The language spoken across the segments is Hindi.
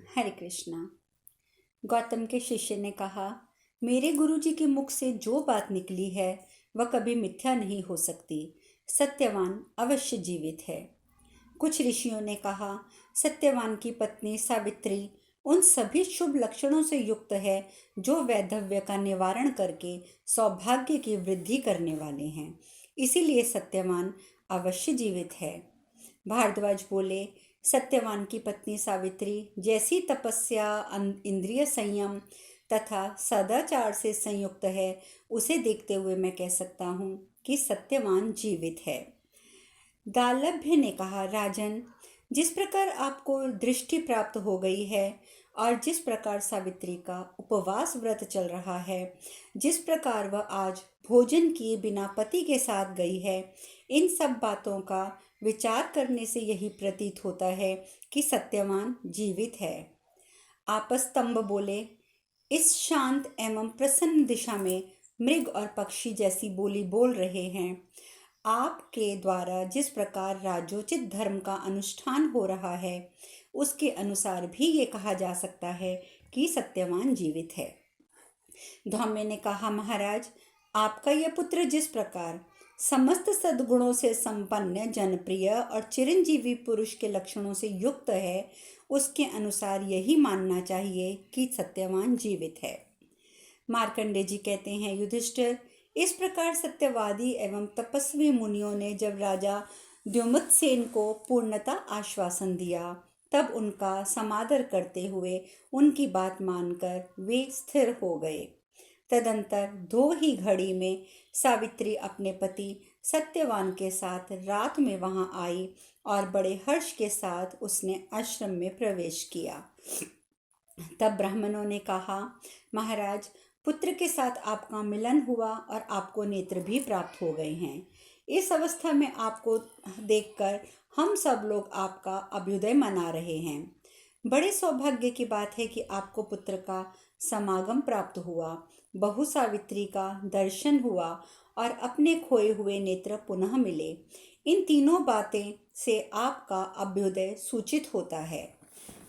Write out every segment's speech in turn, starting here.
हरे कृष्णा। गौतम के शिष्य ने कहा, मेरे गुरुजी के मुख से जो बात निकली है वह कभी मिथ्या नहीं हो सकती। सत्यवान अवश्य जीवित है। कुछ ऋषियों ने कहा, सत्यवान की पत्नी सावित्री उन सभी शुभ लक्षणों से युक्त है जो वैधव्य का निवारण करके सौभाग्य की वृद्धि करने वाले हैं, इसीलिए सत्यवान अवश्य जीवित है। भारद्वाज बोले, सत्यवान की पत्नी सावित्री जैसी तपस्या, इंद्रिय संयम तथा सदाचार से संयुक्त है, उसे देखते हुए मैं कह सकता हूँ कि सत्यवान जीवित है। गालभ्य ने कहा, राजन, जिस प्रकार आपको दृष्टि प्राप्त हो गई है और जिस प्रकार सावित्री का उपवास व्रत चल रहा है, जिस प्रकार वह आज भोजन किए बिना पति के साथ गई है, इन सब बातों का विचार करने से यही प्रतीत होता है कि सत्यवान जीवित है। आपस्तंभ बोले, इस शांत एवं प्रसन्न दिशा में मृग और पक्षी जैसी बोली बोल रहे हैं। आपके द्वारा जिस प्रकार राजोचित धर्म का अनुष्ठान हो रहा है, उसके अनुसार भी ये कहा जा सकता है कि सत्यवान जीवित है। धौम्य ने कहा, महाराज, आपका यह पुत्र जिस प्रकार समस्त सद्गुणों से संपन्न, जनप्रिय और चिरंजीवी पुरुष के लक्षणों से युक्त है, उसके अनुसार यही मानना चाहिए कि सत्यवान जीवित है। मार्कंडे जी कहते हैं, युधिष्ठिर, इस प्रकार सत्यवादी एवं तपस्वी मुनियों ने जब राजा द्युमत्सेन को पूर्णता आश्वासन दिया, तब उनका समादर करते हुए उनकी बात मानकर वे स्थिर हो गए। तदंतर 2 ही घड़ी में सावित्री अपने पति सत्यवान के साथ रात में वहां आई और बड़े हर्ष के साथ उसने आश्रम में प्रवेश किया। तब ब्राह्मणों ने कहा, महाराज, पुत्र के साथ आपका मिलन हुआ और आपको नेत्र भी प्राप्त हो गए हैं। इस अवस्था में आपको देखकर हम सब लोग आपका अभ्युदय मना रहे हैं। बड़े सौभाग्य की बात है कि आपको पुत्र का समागम प्राप्त हुआ, बहू सावित्री का दर्शन हुआ और अपने खोए हुए नेत्र पुनः मिले। इन तीनों बातें से आपका अभ्युदय सूचित होता है।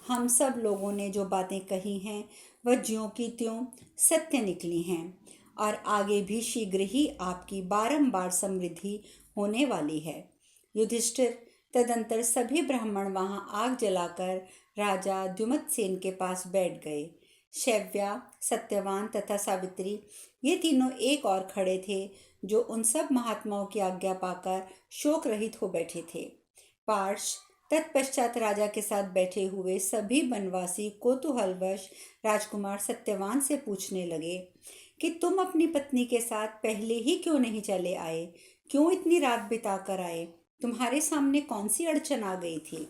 हम सब लोगों ने जो बातें कही हैं वह ज्यों की त्यों सत्य निकली हैं और आगे भी शीघ्र ही आपकी बारंबार समृद्धि होने वाली है। युधिष्ठिर, तदंतर सभी ब्राह्मण वहां आग जलाकर राजा द्युमत्सेन के पास बैठ गए। शैव्या, सत्यवान तथा सावित्री, ये तीनों एक और खड़े थे, जो उन सब महात्माओं की आज्ञा पाकर शोक रहित हो बैठे थे। पार्श तत्पश्चात राजा के साथ बैठे हुए सभी वनवासी कौतूहलवश राजकुमार सत्यवान से पूछने लगे कि तुम अपनी पत्नी के साथ पहले ही क्यों नहीं चले आए, क्यों इतनी रात बिता कर आए, तुम्हारे सामने कौन सी अड़चन आ गई थी।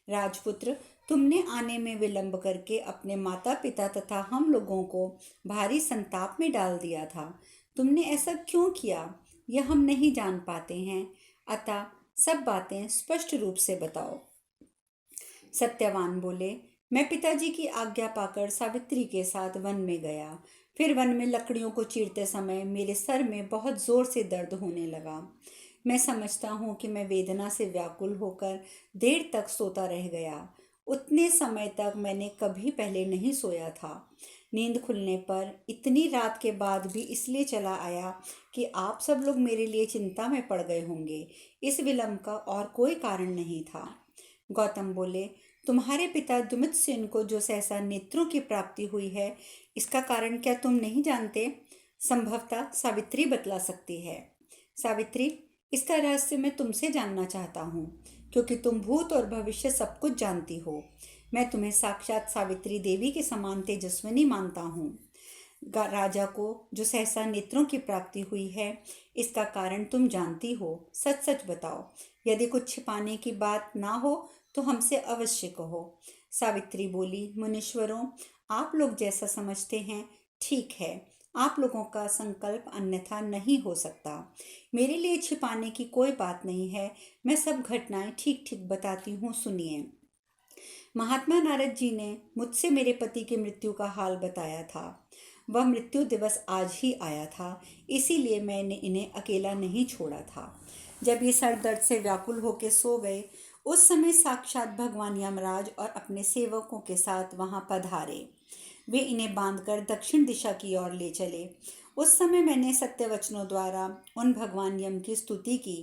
राजपुत्र, तुमने आने में विलंब करके अपने माता पिता तथा हम लोगों को भारी संताप में डाल दिया था। तुमने ऐसा क्यों किया, यह हम नहीं जान पाते हैं, अतः सब बातें स्पष्ट रूप से बताओ। सत्यवान बोले, मैं पिताजी की आज्ञा पाकर सावित्री के साथ वन में गया। फिर वन में लकड़ियों को चीरते समय मेरे सर में बहुत जोर से दर्द होने लगा। मैं समझता हूँ कि मैं वेदना से व्याकुल होकर देर तक सोता रह गया। उतने समय तक मैंने कभी पहले नहीं सोया था। नींद खुलने पर इतनी रात के बाद भी इसलिए चला आया कि आप सब लोग मेरे लिए चिंता में पड़ गए होंगे। इस विलंब का और कोई कारण नहीं था। गौतम बोले, तुम्हारे पिता द्युमत्सेन को जो सहसा नेत्रों की प्राप्ति हुई है, इसका कारण क्या तुम नहीं जानते? संभवतः सावित्री बतला सकती है। सावित्री, इसका रहस्य मैं तुमसे जानना चाहता हूँ, क्योंकि तुम भूत और भविष्य सब कुछ जानती हो। मैं तुम्हें साक्षात सावित्री देवी के समान तेजस्विनी मानता हूँ। राजा को जो सहसा नेत्रों की प्राप्ति हुई है, इसका कारण तुम जानती हो। सच सच बताओ। यदि कुछ छिपाने की बात ना हो तो हमसे अवश्य कहो। सावित्री बोली, मुनीश्वरों, आप लोग जैसा समझते हैं ठीक है। आप लोगों का संकल्प अन्यथा नहीं हो सकता। मेरे लिए छिपाने की कोई बात नहीं है। मैं सब घटनाएं ठीक ठीक बताती हूँ, सुनिए। महात्मा नारद जी ने मुझसे मेरे पति की मृत्यु का हाल बताया था। वह मृत्यु दिवस आज ही आया था, इसीलिए मैंने इन्हें अकेला नहीं छोड़ा था। जब ये सर दर्द से व्याकुल होकर सो गए, उस समय साक्षात भगवान यमराज और अपने सेवकों के साथ वहां पधारे। वे इन्हें बांधकर दक्षिण दिशा की ओर ले चले। उस समय मैंने सत्य वचनों द्वारा उन भगवान यम की स्तुति की।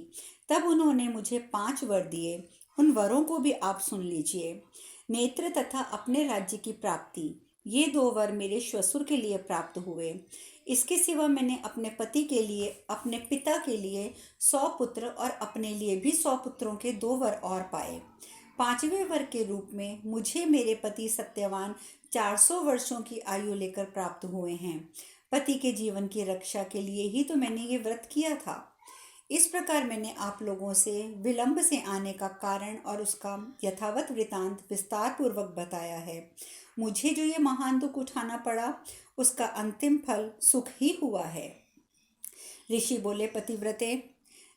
तब उन्होंने मुझे 5 वर दिए। उन वरों को भी आप सुन लीजिए। नेत्र तथा अपने राज्य की प्राप्ति, ये 2 वर मेरे श्वशुर के लिए प्राप्त हुए। इसके सिवा मैंने अपने पति के लिए, अपने पिता के लिए 100 पुत्र और अपने लिए भी 100 पुत्रों के 2 वर और पाए। 5वें वर के रूप में मुझे मेरे पति सत्यवान 400 वर्षों की आयु लेकर प्राप्त हुए हैं। पति के जीवन की रक्षा के लिए ही तो मैंने ये व्रत किया था। इस प्रकार मैंने आप लोगों से विलंब से आने का कारण और उसका यथावत वृतांत विस्तार पूर्वक बताया है। मुझे जो ये महान दुख उठाना पड़ा, उसका अंतिम फल सुख ही हुआ है। ऋषि बोले, पतिव्रते,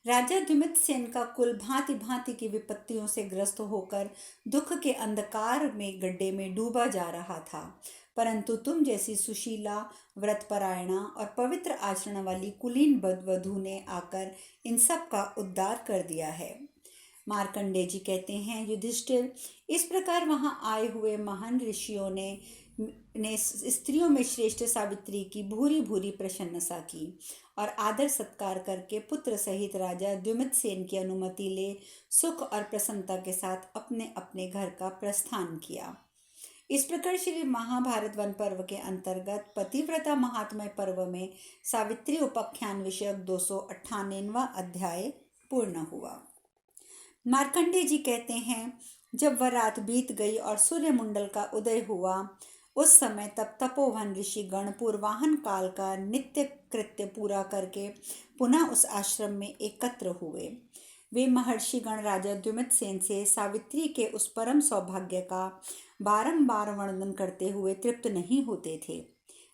राजा द्युमत्सेन का कुल भांति भांति की विपत्तियों से ग्रस्त होकर दुख के अंधकार में गड्ढे में डूबा जा रहा था, परंतु तुम जैसी सुशीला, व्रतपरायणा और पवित्र आचरण वाली कुलीन वधू ने आकर इन सब का उद्धार कर दिया है। मार्कंडेय जी कहते हैं, युधिष्ठिर, इस प्रकार वहां आए हुए महान ऋषियों ने स्त्रियों में श्रेष्ठ सावित्री की भूरी भूरी प्रशंसा की और आदर सत्कार करके पुत्र सहित राजा द्युमत्सेन की अनुमति ले सुख और प्रसन्नता के साथ अपने अपने घर का प्रस्थान किया। इस प्रकार श्री महाभारत वन पर्व के अंतर्गत पतिव्रता महात्म्य पर्व में सावित्री उपाख्यान विषयक 298वां अध्याय पूर्ण हुआ। मार्कंडेय जी कहते हैं, जब वह रात बीत गई और सूर्यमुंडल का उदय हुआ, उस समय तब तपोवन ऋषि गण पूर्वाहन काल का नित्य कृत्य पूरा करके पुनः उस आश्रम में एकत्र हुए। वे महर्षि गण राजा द्युमत्सेन से सावित्री के उस परम सौभाग्य का बारंबार वर्णन करते हुए तृप्त नहीं होते थे।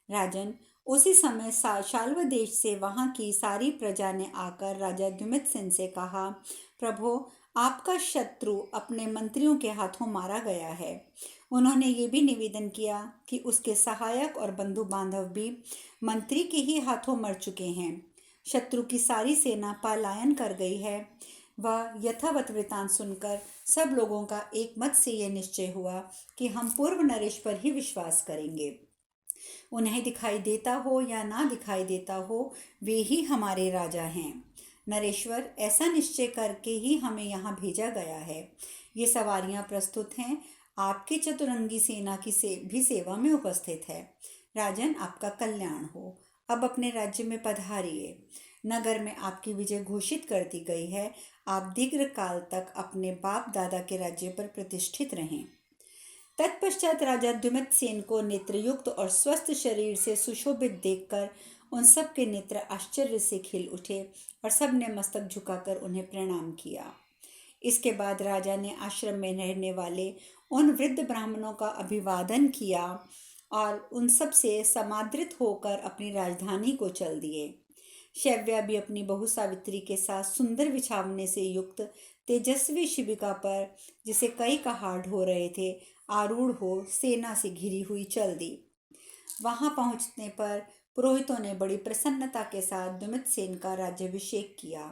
राजन, उसी समय शाल्व देश से वहां की सारी प्रजा ने आकर राजा द्युमत्सेन से कहा, प्रभो, आपका शत्रु अपने मंत्रियों के हाथों मारा गया है। उन्होंने ये भी निवेदन किया कि उसके सहायक और बंधु बांधव भी मंत्री के ही हाथों मर चुके हैं। शत्रु की सारी सेना पलायन कर गई है। वह यथावत वृतांत सुनकर सब लोगों का एक मत से यह निश्चय हुआ कि हम पूर्व नरेश पर ही विश्वास करेंगे। उन्हें दिखाई देता हो या ना दिखाई देता हो, वे ही हमारे राजा हैं। नरेश्वर, ऐसा निश्चय करके ही हमें यहाँ भेजा गया है। ये सवारियाँ प्रस्तुत हैं। आपकी चतुरंगी सेना की भी सेवा में उपस्थित है। राजन, आपका कल्याण हो। अब अपने राज्य में पधारिए। नगर में आपकी विजय घोषित कर दी गई है। आप दीर्घ काल तक अपने बाप दादा के राज्य पर प्रतिष्ठित रहें। तत्पश्चात राजा द्युमत्सेन को नेत्रयुक्त और स्वस्थ शरीर से सुशोभित देखकर उन सब के नेत्र आश्चर्य से खिल उठे और सब ने मस्तक झुकाकर उन्हें प्रणाम किया। इसके बाद राजा ने आश्रम में रहने वाले उन वृद्ध ब्राह्मणों का अभिवादन किया और उन सब से समादृत होकर अपनी राजधानी को चल दिए। शैव्या भी अपनी बहू सावित्री के साथ सुंदर बिछावने से युक्त तेजस्वी शिबिका पर, जिसे कई कहाड़ हो रहे थे, आरूढ़ हो सेना से घिरी हुई चल दी। वहां पहुंचने पर पुरोहितों ने बड़ी प्रसन्नता के साथ द्युमत्सेन का राज्याभिषेक किया।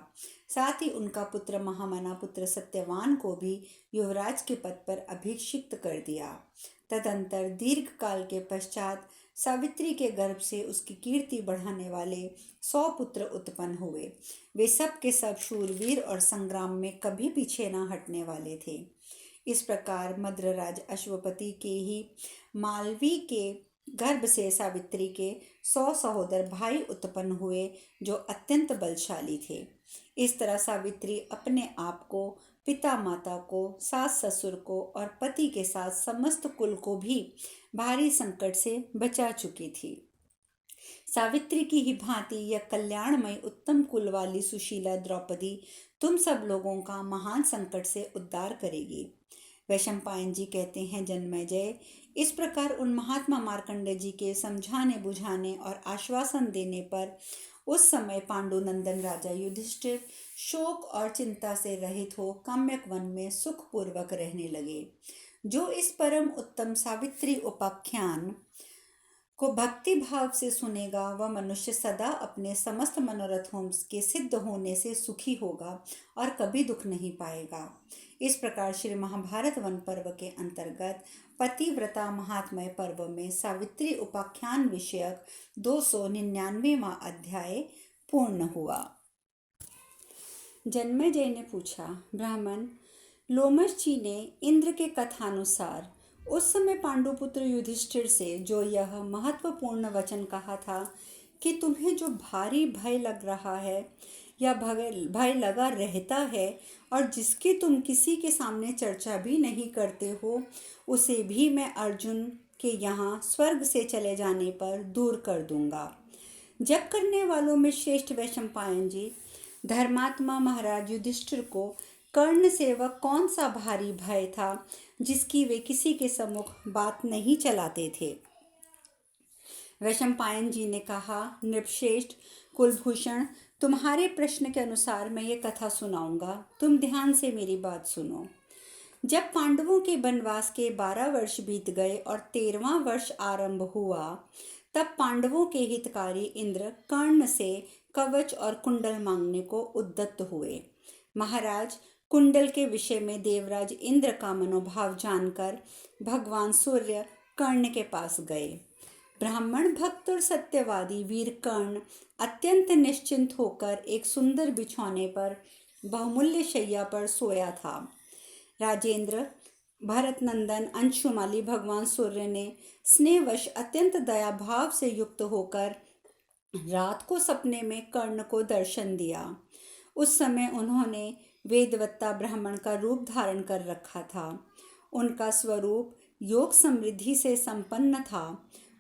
साथ ही उनका पुत्र महामना पुत्र सत्यवान को भी युवराज के पद पर अभिषिक्त कर दिया। तदंतर दीर्घ काल के पश्चात सावित्री के गर्भ से उसकी कीर्ति बढ़ाने वाले 100 पुत्र उत्पन्न हुए। वे सब के सब शूरवीर और संग्राम में कभी पीछे न हटने वाले थे। इस प्रकार मद्रराज अश्वपति के ही मालवी के गर्भ से सावित्री के 100 सहोदर भाई उत्पन्न हुए, जो अत्यंत बलशाली थे। इस तरह सावित्री अपने आप को, पिता माता को, सास ससुर को और पति के साथ समस्त कुल को भी भारी संकट से बचा चुकी थी। सावित्री की ही भांति यह कल्याणमय उत्तम कुल वाली सुशीला द्रौपदी तुम सब लोगों का महान संकट से उद्धार करेगी। वैशंपायन जी कहते हैं, जन्मेजय, इस प्रकार उन महात्मा मार्कंडेय जी के समझाने बुझाने और आश्वासन देने पर उस समय पांडुनंदन राजा युधिष्ठिर शोक और चिंता से रहित हो काम्यक वन में सुखपूर्वक रहने लगे। जो इस परम उत्तम सावित्री उपाख्यान को भक्ति भाव से सुनेगा वह मनुष्य सदा अपने समस्त मनोरथों के सिद्ध होने से सुखी होगा और कभी दुख नहीं पाएगा। इस प्रकार श्री महाभारत वन पर्व के अंतर्गत पतिव्रता महात्म्य पर्व में सावित्री उपाख्यान विषयक 299वां अध्याय पूर्ण हुआ। जन्मेजय ने पूछा, ब्राह्मण, लोमश जी ने इंद्र के कथानुसार उस समय पांडुपुत्र युधिष्ठिर से जो यह महत्वपूर्ण वचन कहा था कि तुम्हें जो भारी भय लग रहा है या भय लगा रहता है और जिसकी तुम किसी के सामने चर्चा भी नहीं करते हो, उसे भी मैं अर्जुन के यहाँ स्वर्ग से चले जाने पर दूर कर दूंगा। जप करने वालों में श्रेष्ठ वैशंपायन जी धर्मात्मा महाराज युधिष्ठिर को कर्ण से वह कौन सा भारी भय था जिसकी वे किसी के सम्मुख बात नहीं चलाते थे। वैशंपायन जी ने कहा, नृपश्रेष्ठ कुलभूषण, तुम्हारे प्रश्न के अनुसार मैं ये कथा सुनाऊंगा, तुम ध्यान से मेरी बात सुनो। जब पांडवों के वनवास के 12 वर्ष बीत गए और 13वां वर्ष आरंभ हुआ, तब पांडवों के हितकारी इंद्र कर्ण से कवच और कुंडल मांगने को उद्यत हुए। महाराज, कुंडल के विषय में देवराज इंद्र का मनोभाव जानकर भगवान सूर्य कर्ण के पास गए। ब्राह्मण भक्त और सत्यवादी वीर कर्ण अत्यंत निश्चिंत होकर एक सुंदर बिछौने पर बहुमूल्य शैया पर सोया था। राजेंद्र भरत नंदन अंशुमाली भगवान सूर्य ने स्नेहवश अत्यंत दया भाव से युक्त होकर रात को सपने में कर्ण को दर्शन दिया। उस समय उन्होंने वेदवत्ता ब्राह्मण का रूप धारण कर रखा था। उनका स्वरूप योग समृद्धि से संपन्न था।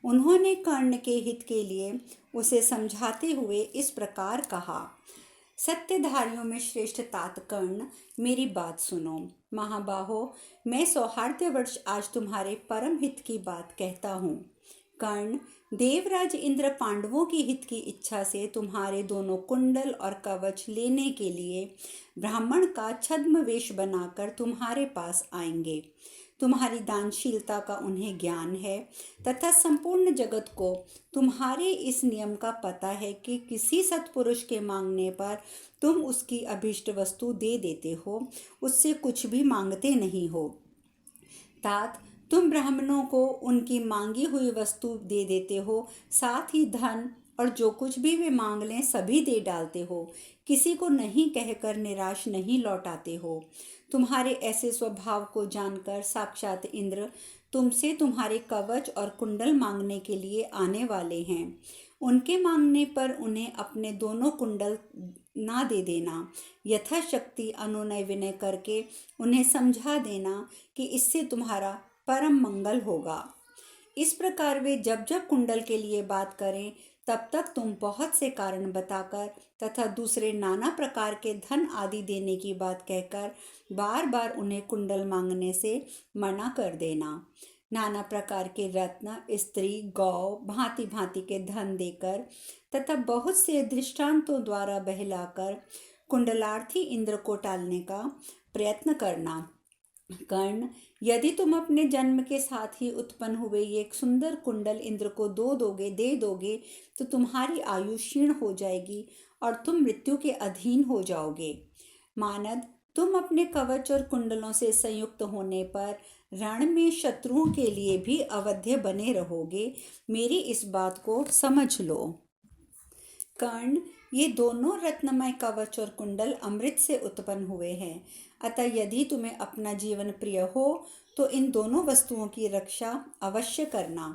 उन्होंने कर्ण के हित के लिए उसे समझाते हुए इस प्रकार कहा, सत्यधारियों में श्रेष्ठ तात कर्ण, मेरी बात सुनो। महाबाहो, मैं सौहार्दवर्ष आज तुम्हारे परम हित की बात कहता हूँ। कर्ण, देवराज इंद्र पांडवों की हित की इच्छा से तुम्हारे दोनों कुंडल और कवच लेने के लिए ब्राह्मण का छद्म वेश बनाकर तुम्हारे पास आएंगे। तुम्हारी दानशीलता का उन्हें ज्ञान है तथा संपूर्ण जगत को तुम्हारे इस नियम का पता है कि किसी सत्पुरुष के मांगने पर तुम उसकी अभीष्ट वस्तु दे देते हो, उससे कुछ भी मांगते नहीं हो। तात, तुम ब्राह्मणों को उनकी मांगी हुई वस्तु दे देते हो, साथ ही धन और जो कुछ भी वे मांग लें सभी दे डालते हो, किसी को नहीं कहकर निराश नहीं लौटाते हो। तुम्हारे ऐसे स्वभाव को जानकर साक्षात इंद्र तुमसे तुम्हारे कवच और कुंडल मांगने के लिए आने वाले हैं। उनके मांगने पर उन्हें अपने दोनों कुंडल ना दे देना, यथाशक्ति अनुनय विनय करके उन्हें समझा देना कि इससे तुम्हारा परम मंगल होगा। इस प्रकार वे जब जब कुंडल के लिए बात करें तब तक तुम बहुत से कारण बताकर तथा दूसरे नाना प्रकार के धन आदि देने की बात कहकर बार बार उन्हें कुंडल मांगने से मना कर देना। नाना प्रकार के रत्न, स्त्री, गौ, भांति भांति के धन देकर तथा बहुत से दृष्टांतों द्वारा बहलाकर कुंडलार्थी इंद्र को टालने का प्रयत्न करना। कर्ण, यदि तुम अपने जन्म के साथ ही उत्पन्न हुए ये एक सुंदर कुंडल इंद्र को दे दोगे तो तुम्हारी आयु क्षीण हो जाएगी और तुम मृत्यु के अधीन हो जाओगे। मानद, तुम अपने कवच और कुंडलों से संयुक्त होने पर रण में शत्रुओं के लिए भी अवध्य बने रहोगे। मेरी इस बात को समझ लो। कर्ण, ये दोनों रत्नमय कवच और कुंडल अमृत से उत्पन्न हुए हैं, अतः यदि तुम्हें अपना जीवन प्रिय हो तो इन दोनों वस्तुओं की रक्षा अवश्य करना।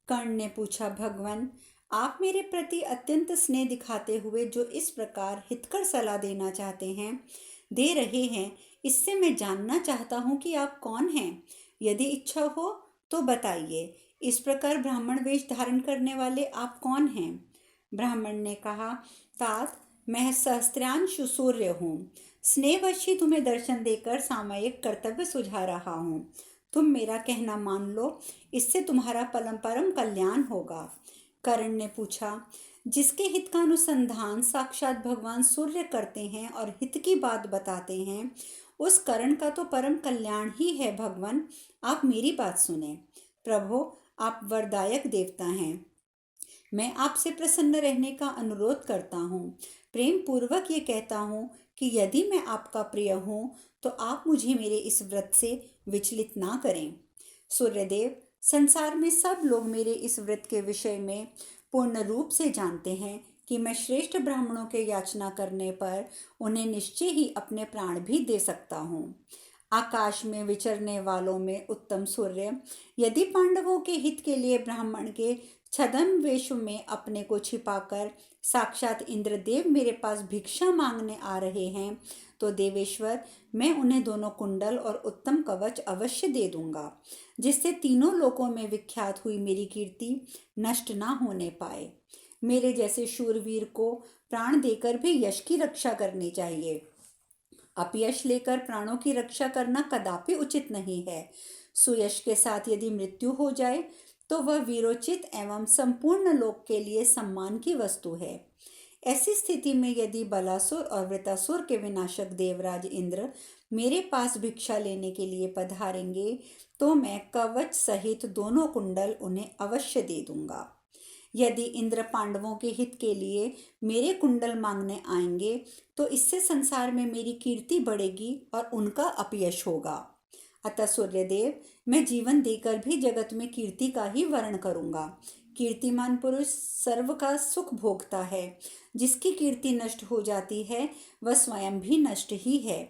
कर्ण ने पूछा, भगवान, आप मेरे प्रति अत्यंत स्नेह दिखाते हुए जो इस प्रकार हितकर सलाह देना चाहते हैं, दे रहे हैं, इससे मैं जानना चाहता हूँ कि आप कौन हैं। यदि इच्छा हो तो बताइए, इस प्रकार ब्राह्मण वेश धारण करने वाले आप कौन हैं। ब्राह्मण ने कहा, तात, मैं सहस्त्रांशु सूर्य हूँ। स्नेहवश ही तुम्हें दर्शन देकर सामयिक कर्तव्य सुझा रहा हूँ। तुम मेरा कहना मान लो, इससे तुम्हारा परम कल्याण होगा। कर्ण ने पूछा, जिसके हित का अनुसंधान साक्षात भगवान सूर्य करते हैं और हित की बात बताते हैं, उस कर्ण का तो परम कल्याण ही है। भगवान, आप मेरी बात सुने। प्रभो, आप वरदायक देवता हैं। मैं आपसे प्रसन्न रहने का अनुरोध करता हूँ। प्रेम पूर्वक ये कहता हूँ कि यदि मैं आपका प्रिय हूँ तो आप मुझे मेरे इस व्रत से विचलित ना करें। सूर्यदेव, संसार में सब लोग मेरे इस व्रत के विषय में पूर्ण रूप से जानते हैं कि मैं श्रेष्ठ ब्राह्मणों के याचना करने पर उन्हें निश्चय ही अपने प्राण भी दे सकता हूँ। आकाश में विचरने वालों में उत्तम सूर्य, यदि पांडवों के हित के लिए ब्राह्मण के छद्म वेश में अपने को छिपाकर साक्षात इंद्रदेव मेरे पास भिक्षा मांगने आ रहे हैं, तो देवेश्वर, मैं उन्हें दोनों कुंडल और उत्तम कवच अवश्य दे दूंगा, जिससे तीनों लोकों में विख्यात हुई मेरी कीर्ति नष्ट ना होने पाए। मेरे जैसे शूरवीर को प्राण देकर भी यश की रक्षा करनी चाहिए। अपयश लेकर प्राणों की रक्षा करना कदापि उचित नहीं है। सुयश के साथ यदि मृत्यु हो जाए तो वह वीरोचित एवं संपूर्ण लोक के लिए सम्मान की वस्तु है। ऐसी स्थिति में यदि बलासुर और वृतासुर के विनाशक देवराज इंद्र मेरे पास भिक्षा लेने के लिए पधारेंगे तो मैं कवच सहित दोनों कुंडल उन्हें अवश्य दे दूंगा। यदि इंद्र पांडवों के हित के लिए मेरे कुंडल मांगने आएंगे तो इससे संसार में मेरी कीर्ति बढ़ेगी और उनका अपयश होगा। अतः सूर्यदेव, मैं जीवन देकर भी जगत में कीर्ति का ही वर्ण करूंगा। कीर्तिमान पुरुष सर्व का सुख भोगता है। जिसकी कीर्ति नष्ट हो जाती है वह स्वयं भी नष्ट ही है।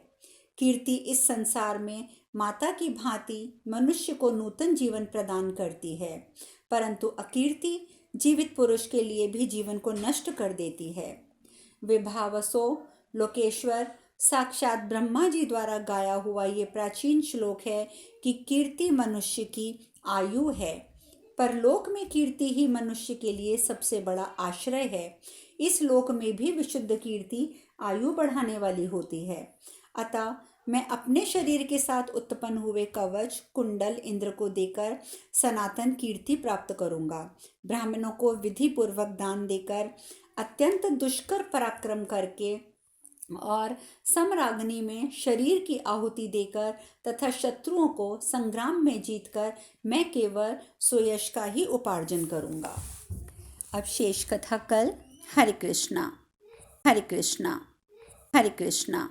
कीर्ति इस संसार में माता की भांति मनुष्य को नूतन जीवन प्रदान करती है, परंतु अकीर्ति जीवित पुरुष के लिए भी जीवन को नष्ट कर देती है। विभावसो लोकेश्वर, साक्षात ब्रह्मा जी द्वारा गाया हुआ ये प्राचीन श्लोक है कि कीर्ति मनुष्य की आयु है। परलोक में कीर्ति ही मनुष्य के लिए सबसे बड़ा आश्रय है। इस लोक में भी विशुद्ध कीर्ति आयु बढ़ाने वाली होती है। अतः मैं अपने शरीर के साथ उत्पन्न हुए कवच कुंडल इंद्र को देकर सनातन कीर्ति प्राप्त करूंगा। ब्राह्मणों को विधि पूर्वक दान देकर, अत्यंत दुष्कर पराक्रम करके और समराग्नि में शरीर की आहुति देकर तथा शत्रुओं को संग्राम में जीतकर मैं केवल सुयश का ही उपार्जन करूंगा। अब शेष कथा कल। हरे कृष्णा, हरे कृष्णा, हरे कृष्णा।